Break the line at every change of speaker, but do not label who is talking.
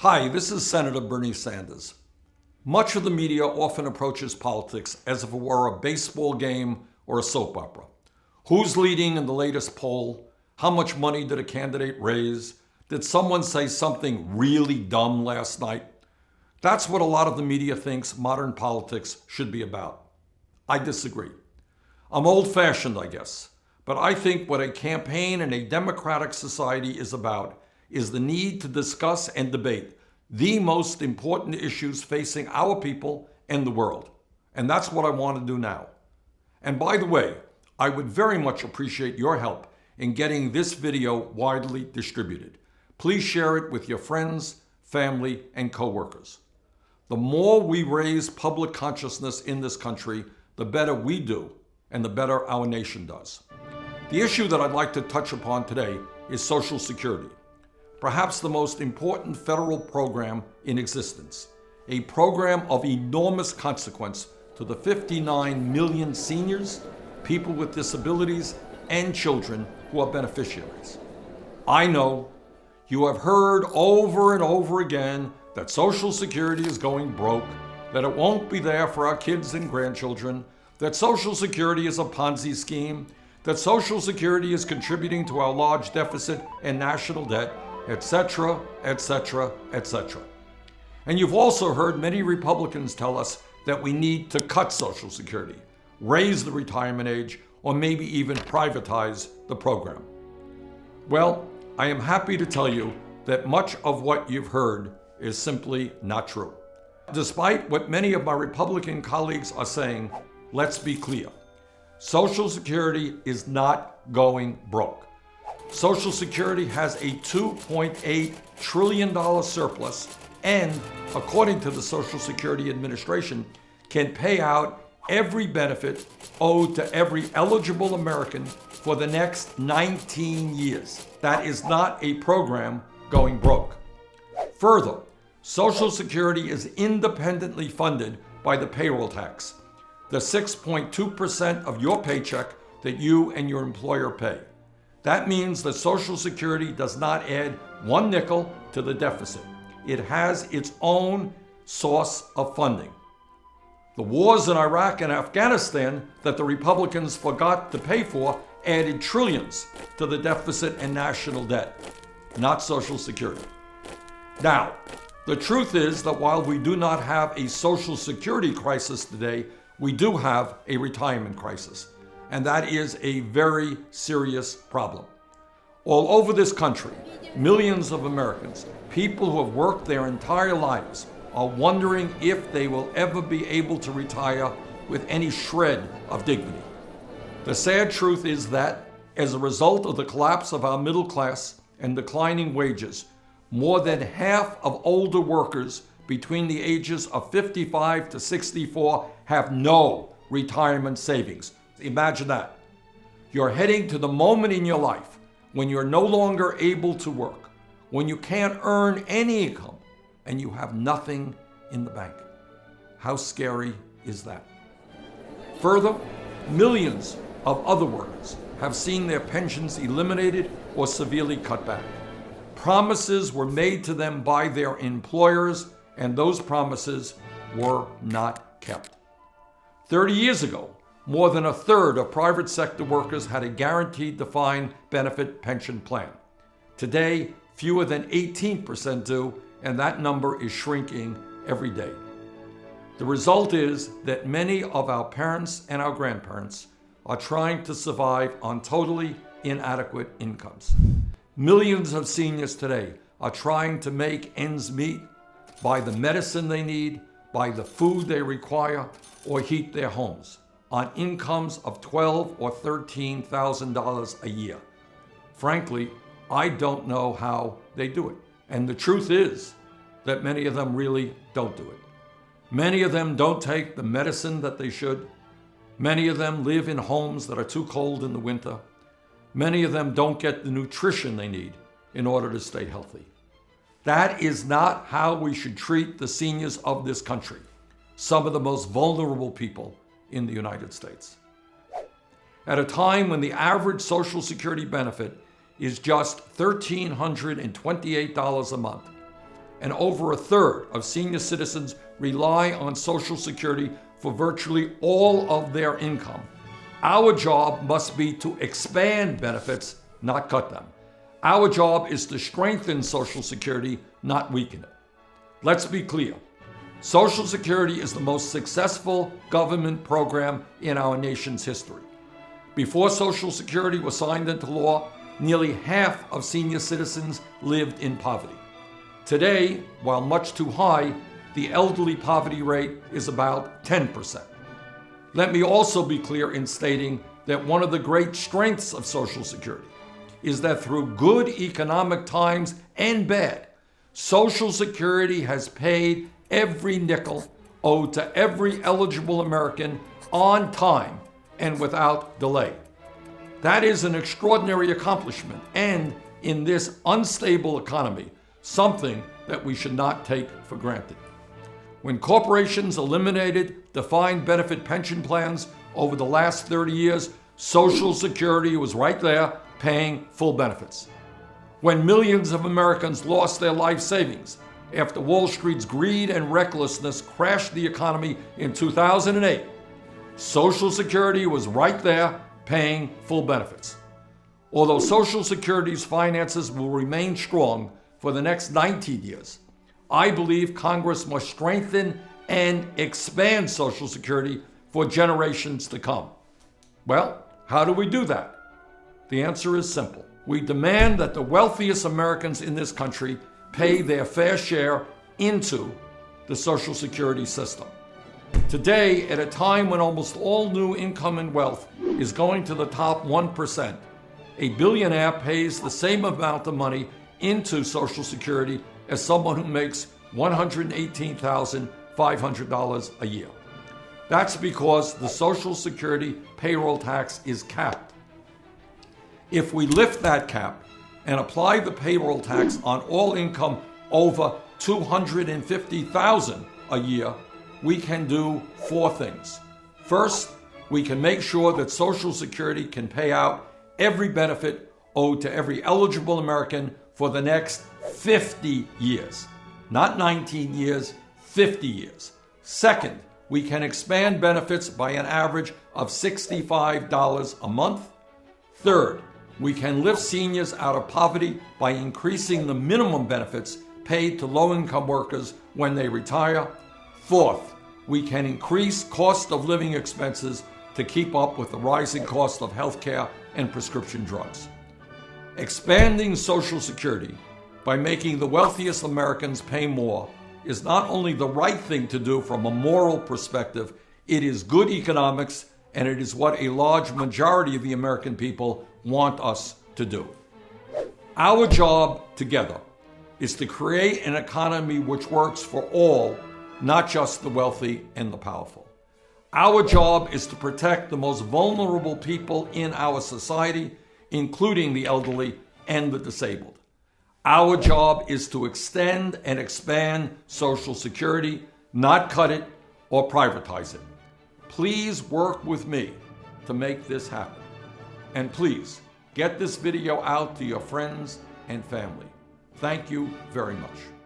Hi, this is Senator Bernie Sanders. Much of the media often approaches politics as if it were a baseball game or a soap opera. Who's leading in the latest poll? How much money did a candidate raise? Did someone say something really dumb last night? That's what a lot of the media thinks modern politics should be about. I disagree. I'm old-fashioned, I guess, but I think what a campaign in a democratic society is about is the need to discuss and debate the most important issues facing our people and the world. And that's what I want to do now. And by the way, I would very much appreciate your help in getting this video widely distributed. Please share it with your friends, family, and coworkers. The more we raise public consciousness in this country, the better we do and the better our nation does. The issue that I'd like to touch upon today is Social Security. Perhaps the most important federal program in existence, a program of enormous consequence to the 59 million seniors, people with disabilities, and children who are beneficiaries. I know you have heard over and over again that Social Security is going broke, that it won't be there for our kids and grandchildren, that Social Security is a Ponzi scheme, that Social Security is contributing to our large deficit and national debt, etc., etc., etc. And you've also heard many Republicans tell us that we need to cut Social Security, raise the retirement age, or maybe even privatize the program. Well, I am happy to tell you that much of what you've heard is simply not true. Despite what many of my Republican colleagues are saying, let's be clear. Social Security is not going broke. Social Security has a $2.8 trillion surplus and, according to the Social Security Administration, can pay out every benefit owed to every eligible American for the next 19 years. That is not a program going broke. Further, Social Security is independently funded by the payroll tax, the 6.2% of your paycheck that you and your employer pay. That means that Social Security does not add one nickel to the deficit. It has its own source of funding. The wars in Iraq and Afghanistan that the Republicans forgot to pay for added trillions to the deficit and national debt, not Social Security. Now, the truth is that while we do not have a Social Security crisis today, we do have a retirement crisis. And that is a very serious problem. All over this country, millions of Americans, people who have worked their entire lives, are wondering if they will ever be able to retire with any shred of dignity. The sad truth is that, as a result of the collapse of our middle class and declining wages, more than half of older workers between the ages of 55 to 64 have no retirement savings. Imagine that. You're heading to the moment in your life when you're no longer able to work, when you can't earn any income, and you have nothing in the bank. How scary is that? Further, millions of other workers have seen their pensions eliminated or severely cut back. Promises were made to them by their employers, and those promises were not kept. 30 years ago, more than a third of private sector workers had a guaranteed defined benefit pension plan. Today, fewer than 18% do, and that number is shrinking every day. The result is that many of our parents and our grandparents are trying to survive on totally inadequate incomes. Millions of seniors today are trying to make ends meet, buy the medicine they need, buy the food they require, or heat their homes on incomes of $12,000 or $13,000 a year. Frankly, I don't know how they do it. And the truth is that many of them really don't do it. Many of them don't take the medicine that they should. Many of them live in homes that are too cold in the winter. Many of them don't get the nutrition they need in order to stay healthy. That is not how we should treat the seniors of this country, some of the most vulnerable people in the United States. At a time when the average Social Security benefit is just $1,328 a month, and over a third of senior citizens rely on Social Security for virtually all of their income. Our job must be to expand benefits, not cut them. Our job is to strengthen Social Security, not weaken it. Let's be clear. Social Security is the most successful government program in our nation's history. Before Social Security was signed into law, nearly half of senior citizens lived in poverty. Today, while much too high, the elderly poverty rate is about 10%. Let me also be clear in stating that one of the great strengths of Social Security is that through good economic times and bad, Social Security has paid every nickel owed to every eligible American on time and without delay. That is an extraordinary accomplishment and, in this unstable economy, something that we should not take for granted. When corporations eliminated defined benefit pension plans over the last 30 years, Social Security was right there paying full benefits. When millions of Americans lost their life savings after Wall Street's greed and recklessness crashed the economy in 2008, Social Security was right there paying full benefits. Although Social Security's finances will remain strong for the next 19 years, I believe Congress must strengthen and expand Social Security for generations to come. Well, how do we do that? The answer is simple. We demand that the wealthiest Americans in this country pay their fair share into the Social Security system. Today, at a time when almost all new income and wealth is going to the top 1%, a billionaire pays the same amount of money into Social Security as someone who makes $118,500 a year. That's because the Social Security payroll tax is capped. If we lift that cap and apply the payroll tax on all income over $250,000 a year, we can do four things. First, we can make sure that Social Security can pay out every benefit owed to every eligible American for the next 50 years. Not 19 years, 50 years. Second, we can expand benefits by an average of $65 a month. Third, we can lift seniors out of poverty by increasing the minimum benefits paid to low-income workers when they retire. Fourth, we can increase cost of living expenses to keep up with the rising cost of healthcare and prescription drugs. Expanding Social Security by making the wealthiest Americans pay more is not only the right thing to do from a moral perspective, it is good economics, and it is what a large majority of the American people want us to do. Our job together is to create an economy which works for all, not just the wealthy and the powerful. Our job is to protect the most vulnerable people in our society, including the elderly and the disabled. Our job is to extend and expand Social Security, not cut it or privatize it. Please work with me to make this happen. And please, get this video out to your friends and family. Thank you very much.